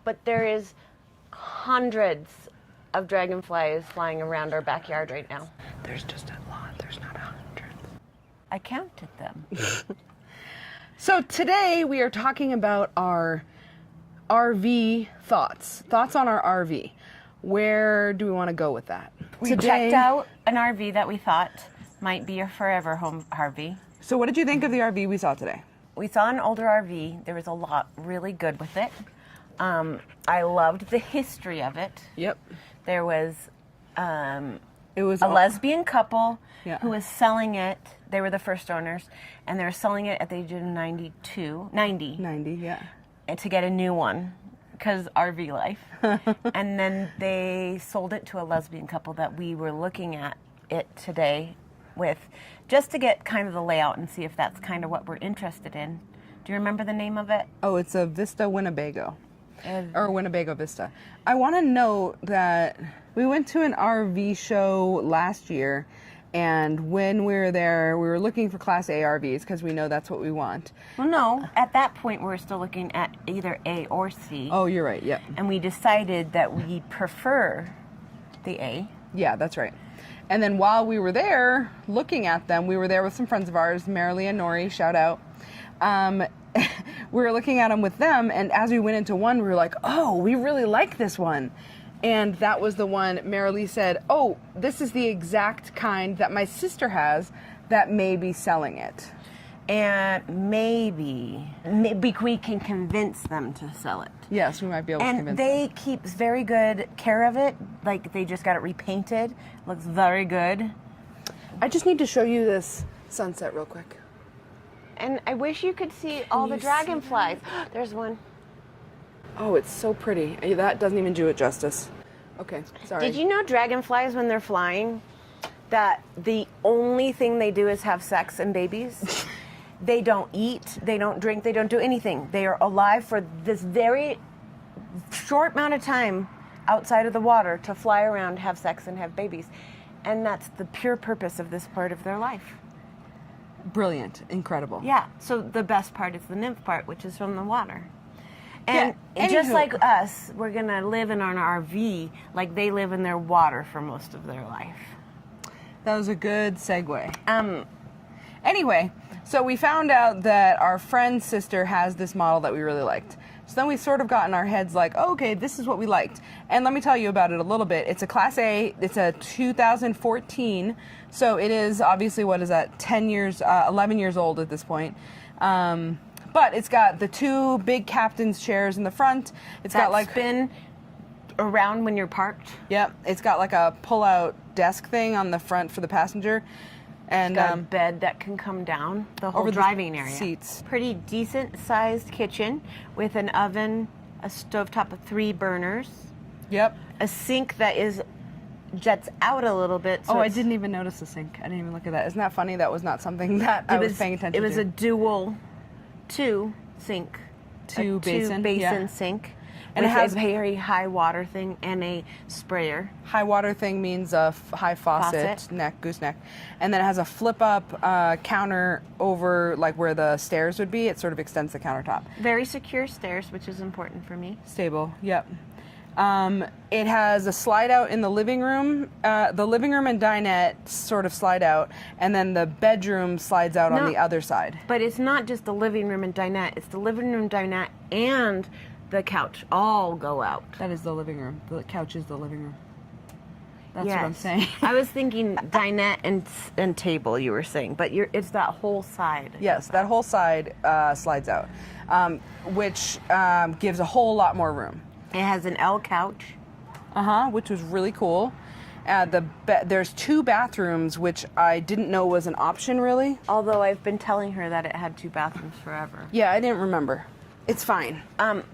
but there is hundreds of dragonflies flying around our backyard right now. There's just a lot. There's not hundreds. I counted them. So today we are talking about our RV thoughts. Thoughts on our RV. Where do we want to go with that? We checked out an RV that we thought might be a forever home RV. So what did you think of the RV we saw today? We saw an older RV. There was a lot really good with it. I loved the history of it. Yep. There was It was a lesbian couple Yeah. who was selling it. They were the first owners, and they were selling it at the age of 90, yeah. and to get a new one, because RV life. And then they sold it to a lesbian couple that we were looking at it today with, just to get kind of the layout and see if that's kind of what we're interested in. Do you remember the name of it? Oh, it's a Vista Winnebago. Or Winnebago Vista. I want to note that we went to an RV show last year, and when we were there, we were looking for Class A RVs because we know that's what we want. Well, no. At that point, we were still looking at either A or C. Oh, you're right, yep. And we decided that we prefer the A. Yeah, that's right. And then while we were there looking at them, we were there with some friends of ours, Marilee and Nori, shout out. We were looking at them with them, and as we went into one, we were like, oh, we really like this one. And that was the one Marilee said, oh, this is the exact kind that my sister has that may be selling it. And maybe we can convince them to sell it. Yes, we might be able to convince And them. they keep very good care of it. Like, they just got it repainted. Looks very good. I just need to show you this sunset real quick. And I wish you could see all the you see dragonflies. There's one. Oh, it's so pretty. That doesn't even do it justice. Okay, sorry. Did you know dragonflies, when they're flying, that the only thing they do is have sex and babies? They don't eat, they don't drink, they don't do anything. They are alive for this very short amount of time outside of the water to fly around, have sex, and have babies. And that's the pure purpose of this part of their life. Brilliant. Incredible. Yeah, so the best part is the nymph part, which is from the water. And Yeah, just anywho. like us, we're going to live in an RV like they live in their water for most of their life. That was a good segue. Anyway, so we found out that our friend's sister has this model that we really liked. So then we sort of got in our heads like, oh, okay, this is what we liked. And let me tell you about it a little bit. It's a Class A. It's a 2014. So it is obviously, what is that, 11 years old at this point. But it's got the two big captain's chairs in the front. It's got like spin around when you're parked. Yep. It's got like a pull-out desk thing on the front for the passenger. And Got a bed that can come down the whole over the driving area. seats. Pretty decent sized kitchen with an oven, a stovetop with 3 burners, Yep. a sink that jets out a little bit. So I didn't even notice the sink. I didn't even look at that. Isn't that funny? That was not something that I was paying attention to. It was a dual 2 sink. Two a basin, 2 basin yeah. sink. And And it it has has a very high water thing and a sprayer. high water thing means a high faucet, gooseneck. And then it has a flip-up counter over like where the stairs would be. It sort of extends the countertop. Very secure stairs, which is important for me. Stable, yep. It has a slide out in the living room. The living room and dinette sort of slide out, and then the bedroom slides out on No. the other side. But it's not just the living room and dinette. It's the living room, dinette, and the couch all go out. That is the living room. The couch is the living room. That's what I'm Yes. saying. I was thinking dinette and table, you were saying, but it's that whole side. Yes, that whole side slides out, which gives a whole lot more room. It has an L couch. Which was really cool. There's 2 bathrooms, which I didn't know was an option, really. Although I've been telling her that it had 2 bathrooms forever. Yeah, I didn't remember. It's fine.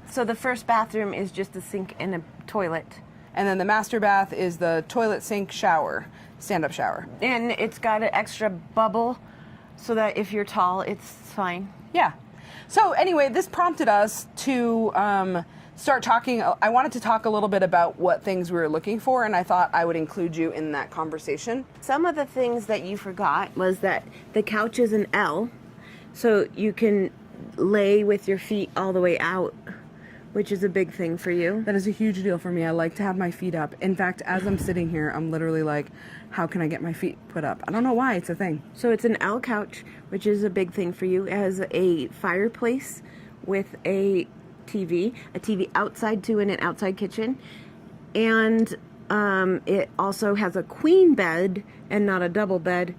So the first bathroom is just a sink and a toilet. And then the master bath is the toilet, sink, shower, stand-up shower. And it's got an extra bubble so that if you're tall, it's fine. Yeah. So anyway, this prompted us to start talking. I wanted to talk a little bit about what things we were looking for, and I thought I would include you in that conversation. Some of the things that you forgot was that the couch is an L, so you can lay with your feet all the way out which is a big thing for you. That is a huge deal for me. I like to have my feet up. In fact, as I'm sitting here, I'm literally like, how can I get my feet put up? I don't know why, it's a thing. So it's an L couch, which is a big thing for you. It has a fireplace with a TV outside too, in an outside kitchen. And it also has a queen bed and not a double bed,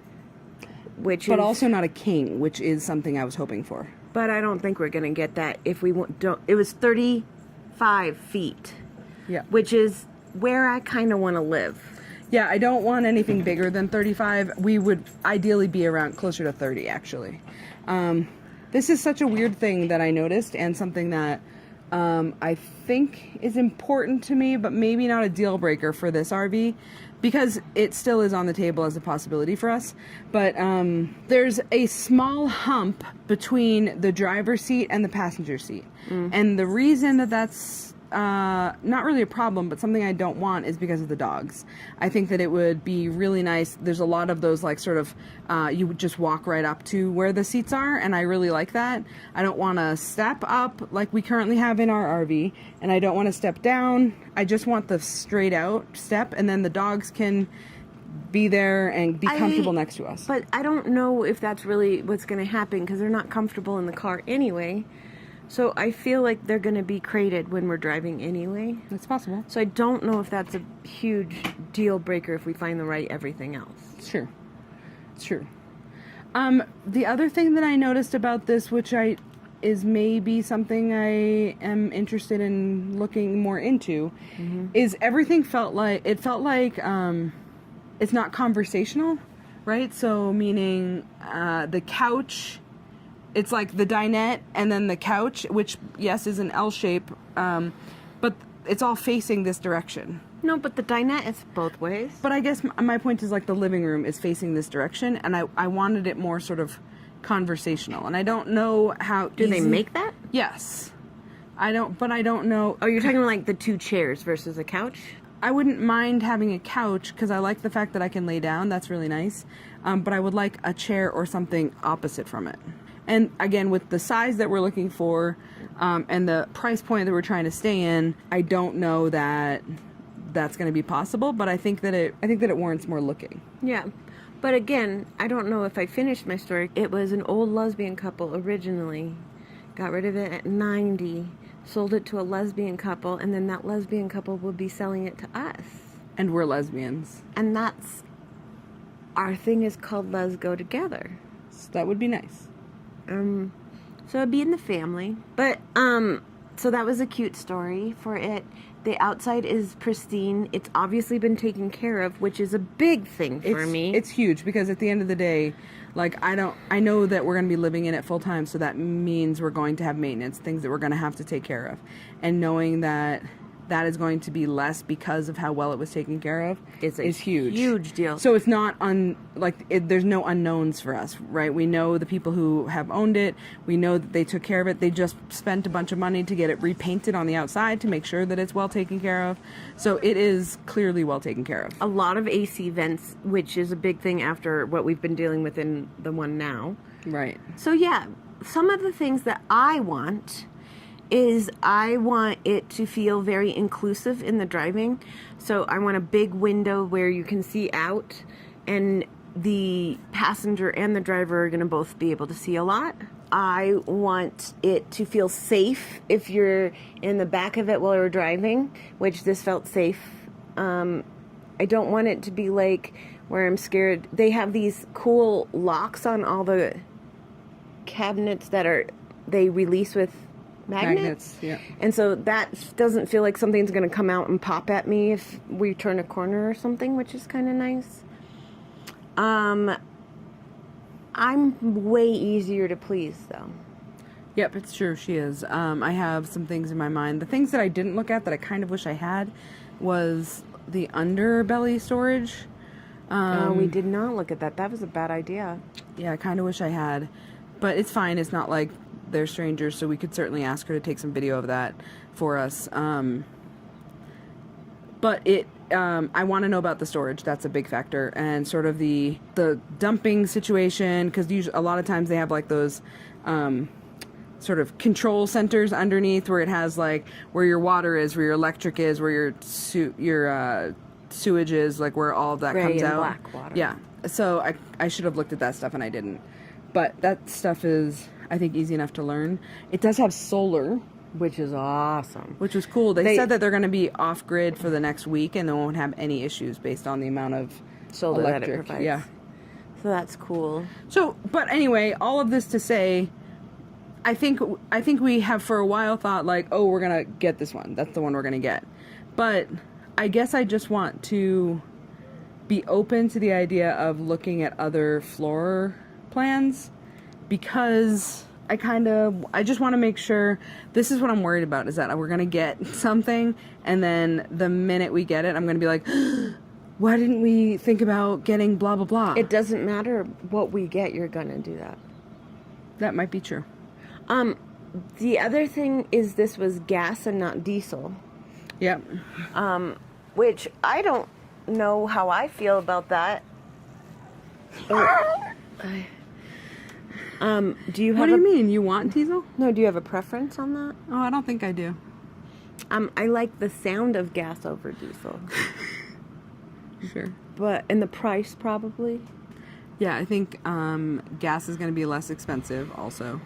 but also not a king, which is something I was hoping for. But I don't think we're going to get that if we don't. It was 35 feet. Yeah. Which is where I kind of want to live. Yeah, I don't want anything bigger than 35. We would ideally be around closer to 30, actually. This is such a weird thing that I noticed, and something that I think is important to me, but maybe not a deal breaker for this RV, because it still is on the table as a possibility for us. But there's a small hump between the driver's seat and the passenger seat. And the reason that that's not really a problem, but something I don't want, is because of the dogs. I think that it would be really nice. There's a lot of those, like, sort of, you would just walk right up to where the seats are, and I really like that. I don't want to step up like we currently have in our RV, and I don't want to step down. I just want the straight out step, and then the dogs can be there and be comfortable next to us. But I don't know if that's really what's going to happen, because they're not comfortable in the car anyway. So I feel like they're going to be crated when we're driving anyway. It's possible. So I don't know if that's a huge deal breaker if we find the right everything else. It's true. It's true. The other thing that I noticed about this, which is maybe something I am interested in looking more into, is everything felt like it's not conversational, right? So meaning the couch, it's like the dinette and then the couch, which, yes, is an L shape, but it's all facing this direction. No, but the dinette is both ways. But I guess my point is, like, the living room is facing this direction, and I wanted it more sort of conversational. And I don't know how Do they make that? Yes. I don't know. Oh, you're talking about like the two chairs versus a couch? I wouldn't mind having a couch, because I like the fact that I can lay down. That's really nice. But I would like a chair or something opposite from it. And again, with the size that we're looking for, and the price point that we're trying to stay in, I don't know that that's going to be possible, but I think that it warrants more looking. Yeah. But again, I don't know if I finished my story. It was an old lesbian couple originally. Got rid of it at 90, sold it to a lesbian couple, and then that lesbian couple will be selling it to us. And we're lesbians. And that's, our thing is called Let's Go Together. So that would be nice. So it'd be in the family. But, so that was a cute story for it. The outside is pristine. It's obviously been taken care of, which is a big thing for me. It's huge, because at the end of the day, like, I know that we're going to be living in it full time, so that means we're going to have maintenance, things that we're going to have to take care of. And knowing that that is going to be less because of how well it was taken care of is huge. Huge deal. So it's not there's no unknowns for us, right? We know the people who have owned it. We know that they took care of it. They just spent a bunch of money to get it repainted on the outside to make sure that it's well taken care of. So it is clearly well taken care of. A lot of AC vents, which is a big thing after what we've been dealing with in the one now. Right. So yeah, some of the things that I want is I want it to feel very inclusive in the driving. So I want a big window where you can see out, and the passenger and the driver are going to both be able to see a lot. I want it to feel safe if you're in the back of it while you're driving, which this felt safe. I don't want it to be like where I'm scared. They have these cool locks on all the cabinets that they release with magnets. Yeah. And so that doesn't feel like something's going to come out and pop at me if we turn a corner or something, which is kind of nice. I'm way easier to please, though. Yep, it's true. She is. I have some things in my mind. The things that I didn't look at that I kind of wish I had was the underbelly storage. We did not look at that. That was a bad idea. Yeah, I kind of wish I had. But it's fine. It's not like they're strangers, so we could certainly ask her to take some video of that for us. But I want to know about the storage. That's a big factor. And sort of the dumping situation, because a lot of times they have like those sort of control centers underneath, where it has like where your water is, where your electric is, where your sewage is, like where all of that Gray comes and out. black water. Yeah. So I should have looked at that stuff and I didn't. But that stuff is, I think, easy enough to learn. It does have solar, Which is awesome. which was cool. They said that they're going to be off grid for the next week and they won't have any issues based on the amount of Solar that it electric. provides. Yeah. So that's cool. So, but anyway, all of this to say, I think we have for a while thought like, oh, we're going to get this one. That's the one we're going to get. But I guess I just want to be open to the idea of looking at other floor plans, because I just want to make sure. This is what I'm worried about, is that we're going to get something and then the minute we get it, I'm going to be like, why didn't we think about getting blah, blah, blah? It doesn't matter what we get, you're gonna do that. That might be true. The other thing is this was gas and not diesel. Yep. Which I don't know how I feel about that. Do you have What do you mean? You want diesel? No, do you have a preference on that? Oh, I don't think I do. I like the sound of gas over diesel. Sure. And the price probably. Yeah, I think gas is going to be less expensive also.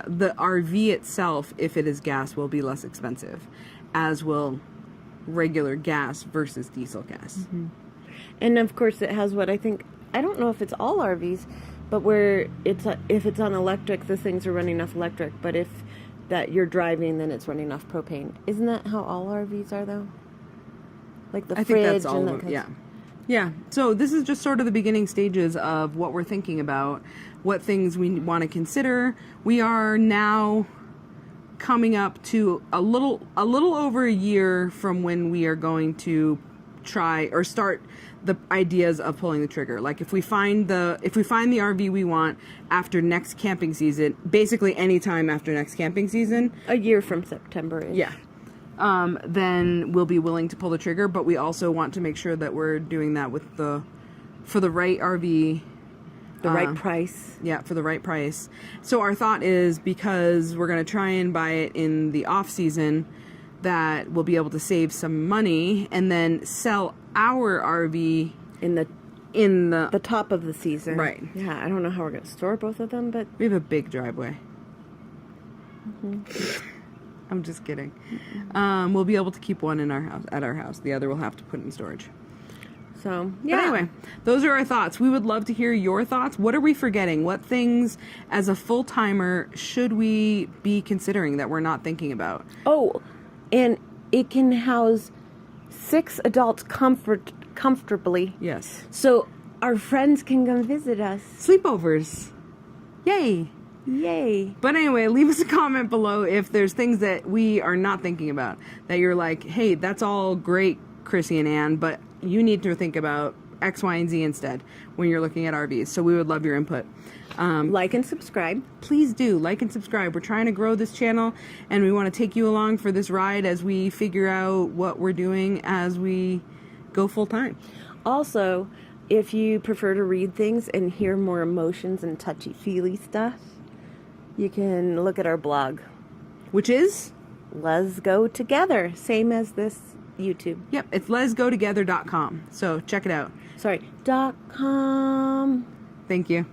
The RV itself, if it is gas, will be less expensive, as will regular gas versus diesel gas. Mm-hmm. And of course it has what I don't know if it's all RVs, but where if it's on electric, the things are running off electric, but if that you're driving, then it's running off propane. Isn't that how all RVs are though? Like the I fridge think that's all and of that it, yeah. Yeah, so this is just sort of the beginning stages of what we're thinking about, what things we want to consider. We are now coming up to a little over a year from when we are going to try or start the ideas of pulling the trigger. Like if we find the RV we want after next camping season, basically any time after next camping season, a year from September-ish. yeah. Then we'll be willing to pull the trigger, but we also want to make sure that we're doing that for the right RV. The right price. Yeah, for the right price. So our thought is, because we're going to try and buy it in the off season, that we'll be able to save some money and then sell our RV in the top of the season. Right. Yeah, I don't know how we're going to store both of them, but we have a big driveway. Mm-hmm. I'm just kidding. Mm-hmm. We'll be able to keep one at our house. The other we'll have to put in storage. So, yeah. But anyway, those are our thoughts. We would love to hear your thoughts. What are we forgetting? What things, as a full-timer, should we be considering that we're not thinking about? Oh, and it can house 6 adults comfortably. Yes. So our friends can come visit us. Sleepovers. Yay. Yay. But anyway, leave us a comment below if there's things that we are not thinking about, that you're like, hey, that's all great, Chrissy and Ann, but you need to think about X, Y, and Z instead when you're looking at RVs. So we would love your input. Like and subscribe. Please do like and subscribe. We're trying to grow this channel, and we want to take you along for this ride as we figure out what we're doing as we go full time. Also, if you prefer to read things and hear more emotions and touchy-feely stuff, you can look at our blog, which is Let's Go Together, same as this YouTube. Yep, it's letsgotogether.com. So check it out. Sorry, .com. Thank you.